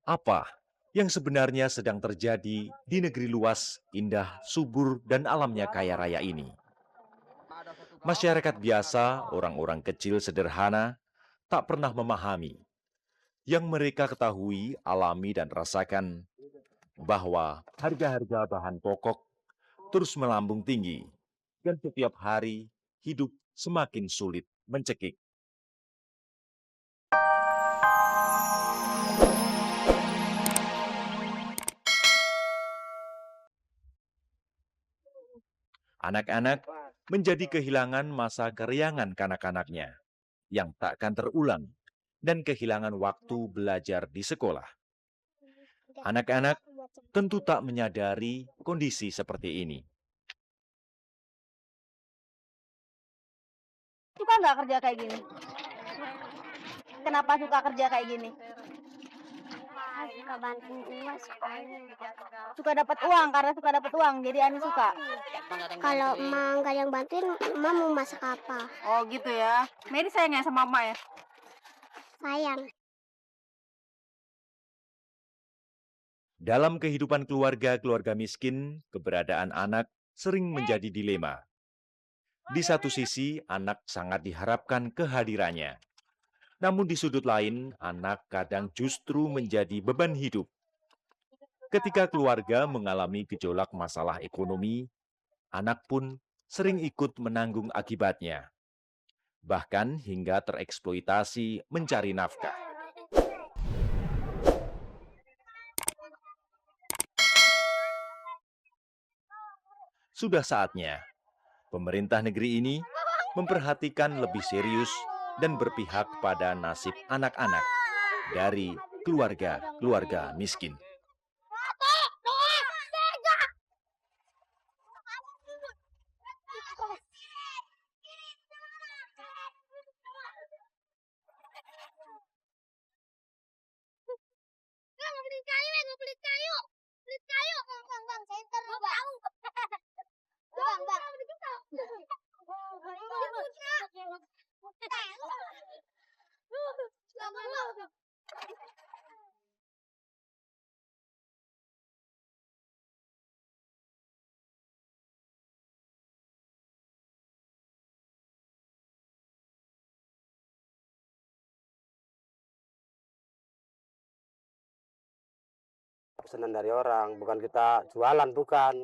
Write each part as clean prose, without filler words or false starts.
Apa yang sebenarnya sedang terjadi di negeri luas, indah, subur, dan alamnya kaya raya ini? Masyarakat biasa, orang-orang kecil sederhana, tak pernah memahami. Yang mereka ketahui, alami, dan rasakan bahwa harga-harga bahan pokok terus melambung tinggi, dan setiap hari hidup semakin sulit mencekik. Anak-anak menjadi kehilangan masa keriangan kanak-kanaknya yang takkan terulang dan kehilangan waktu belajar di sekolah. Anak-anak tentu tak menyadari kondisi seperti ini. Suka nggak kerja kayak gini? Kenapa suka kerja kayak gini? Suka bantuin emak soalnya. Suka dapat uang, karena suka dapat uang, jadi Ani suka. Kalau emak nggak yang bantuin, emak mau masak apa? Oh gitu ya. Mary sayang ya sama Mama ya? Sayang. Dalam kehidupan keluarga-keluarga miskin, keberadaan anak sering menjadi dilema. Di satu sisi, anak sangat diharapkan kehadirannya. Namun di sudut lain, anak kadang justru menjadi beban hidup. Ketika keluarga mengalami gejolak masalah ekonomi, anak pun sering ikut menanggung akibatnya. Bahkan hingga tereksploitasi mencari nafkah. Sudah saatnya pemerintah negeri ini memperhatikan lebih serius dan berpihak pada nasib anak-anak dari keluarga-keluarga miskin. Mau beli kayu, mau beli kayu. Beli kayu. Bang, saya ntar mau tahu. Bang. Pesanan dari orang, bukan kita jualan, bukan.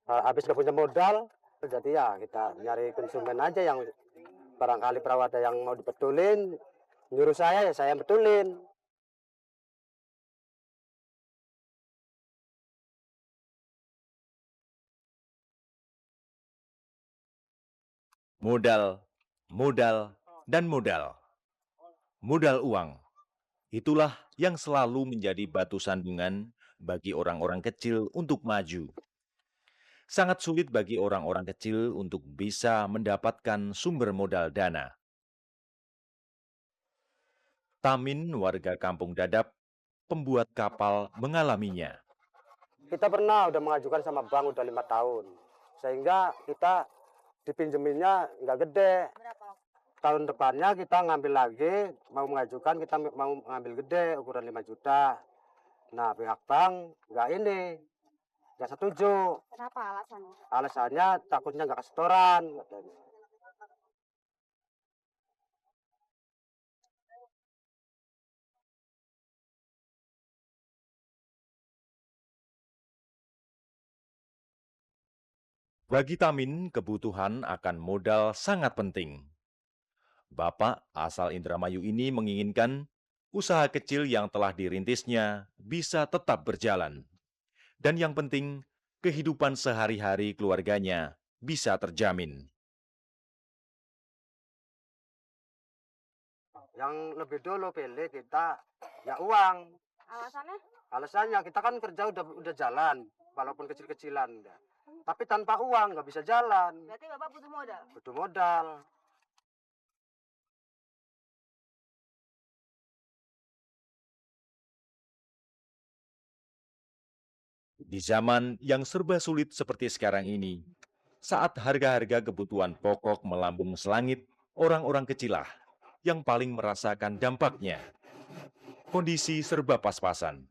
Habis nggak punya modal, jadi ya kita nyari konsumen aja yang barangkali perahu ada yang mau dibetulin, nyuruh saya ya saya yang betulin. Modal, modal, dan modal. Modal uang. Itulah yang selalu menjadi batu sandungan bagi orang-orang kecil untuk maju. Sangat sulit bagi orang-orang kecil untuk bisa mendapatkan sumber modal dana. Tamin, warga kampung Dadap, pembuat kapal, mengalaminya. Kita pernah udah mengajukan sama bank udah 5 tahun, sehingga kita dipinjeminnya nggak gede. Berapa? Tahun depannya kita ngambil lagi, mau mengajukan kita mau ngambil gede ukuran 5 juta. Nah pihak bank nggak setuju. Kenapa alasannya? Alasannya takutnya nggak kesetoran katanya. Bagi Tamin, kebutuhan akan modal sangat penting. Bapak asal Indramayu ini menginginkan usaha kecil yang telah dirintisnya bisa tetap berjalan. Dan yang penting, kehidupan sehari-hari keluarganya bisa terjamin. Yang lebih dulu pilih kita ya uang. Alasannya? Alasannya kita kan kerja udah jalan, walaupun kecil-kecilan udah. Tapi tanpa uang nggak bisa jalan, Berarti Bapak butuh modal. butuh modal. Di zaman yang serba sulit seperti sekarang ini, saat harga-harga kebutuhan pokok melambung selangit, orang-orang kecilah yang paling merasakan dampaknya. Kondisi serba pas-pasan.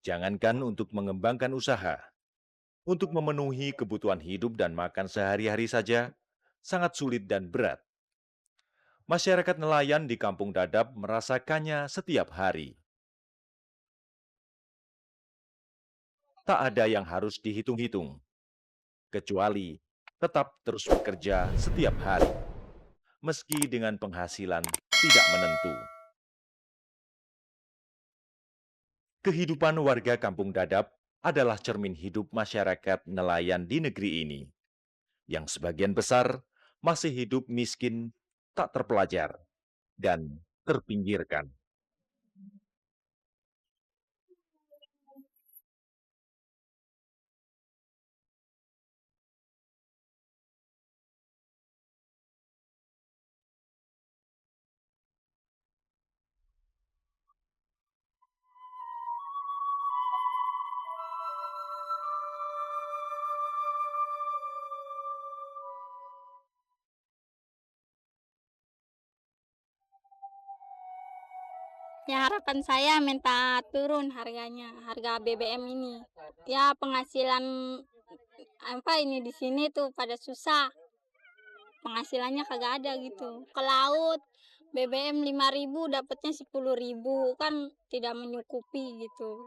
Jangankan untuk mengembangkan usaha, untuk memenuhi kebutuhan hidup dan makan sehari-hari saja sangat sulit dan berat. Masyarakat nelayan di Kampung Dadap merasakannya setiap hari. Tak ada yang harus dihitung-hitung, kecuali tetap terus bekerja setiap hari, meski dengan penghasilan tidak menentu. Kehidupan warga Kampung Dadap adalah cermin hidup masyarakat nelayan di negeri ini, yang sebagian besar masih hidup miskin, tak terpelajar, dan terpinggirkan. Ya harapan saya minta turun harganya, harga BBM ini. Ya penghasilan apa ini di sini tuh pada susah. Penghasilannya kagak ada gitu. Ke laut BBM 5.000 dapatnya 10.000 kan tidak mencukupi gitu.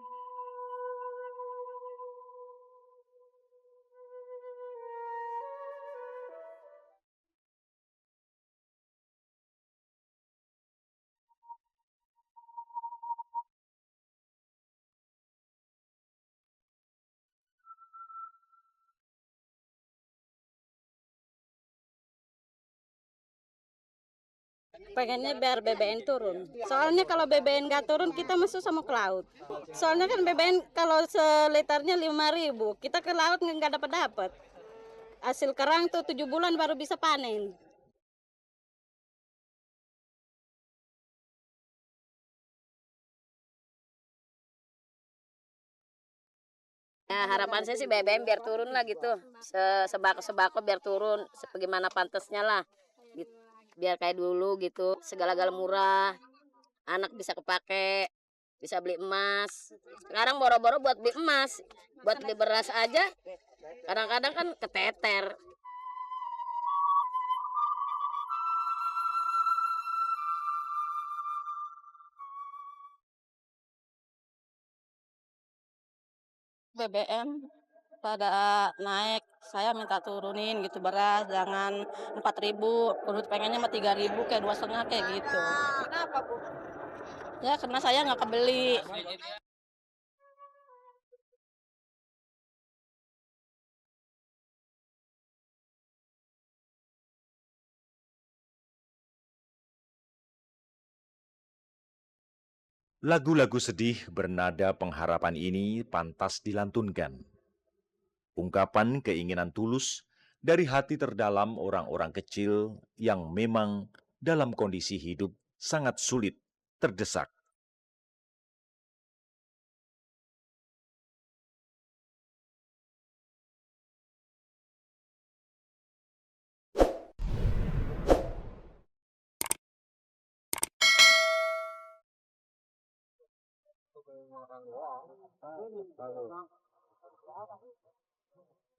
Pengennya biar BBN turun. Soalnya kalau BBN nggak turun kita masuk sama ke laut. Soalnya kan BBN kalau seliternya 5.000, kita ke laut nggak dapat. Hasil kerang tuh 7 bulan baru bisa panen. Ya, harapan saya sih BBM biar turun lah gitu. Sebako biar turun, sebagaimana pantasnya lah. Biar kayak dulu gitu, segala-gala murah. Anak bisa kepake, bisa beli emas. Sekarang boro-boro buat beli emas, buat beli beras aja kadang-kadang kan keteter. BBM pada naik, saya minta turunin gitu beras, jangan 4.000, perut pengennya mah 3.000 kayak 2,5 kayak gitu. Kenapa Bu? Ya karena saya nggak kebeli. Lagu-lagu sedih bernada pengharapan ini pantas dilantunkan. Ungkapan keinginan tulus dari hati terdalam orang-orang kecil yang memang dalam kondisi hidup sangat sulit, terdesak.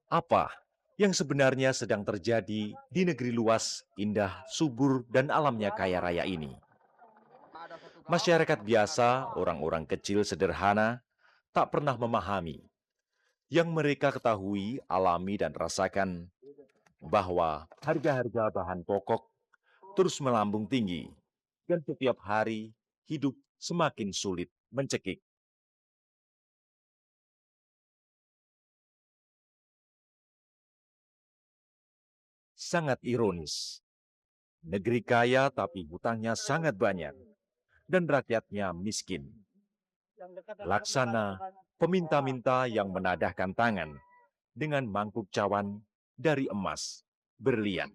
Apa yang sebenarnya sedang terjadi di negeri luas, indah, subur, dan alamnya kaya raya ini? Masyarakat biasa, orang-orang kecil sederhana, tak pernah memahami. Yang mereka ketahui, alami, dan rasakan bahwa harga-harga bahan pokok terus melambung tinggi, dan setiap hari hidup semakin sulit mencekik. Sangat ironis, negeri kaya tapi hutangnya sangat banyak, dan rakyatnya miskin. Laksana peminta-minta yang menadahkan tangan dengan mangkuk cawan dari emas berlian.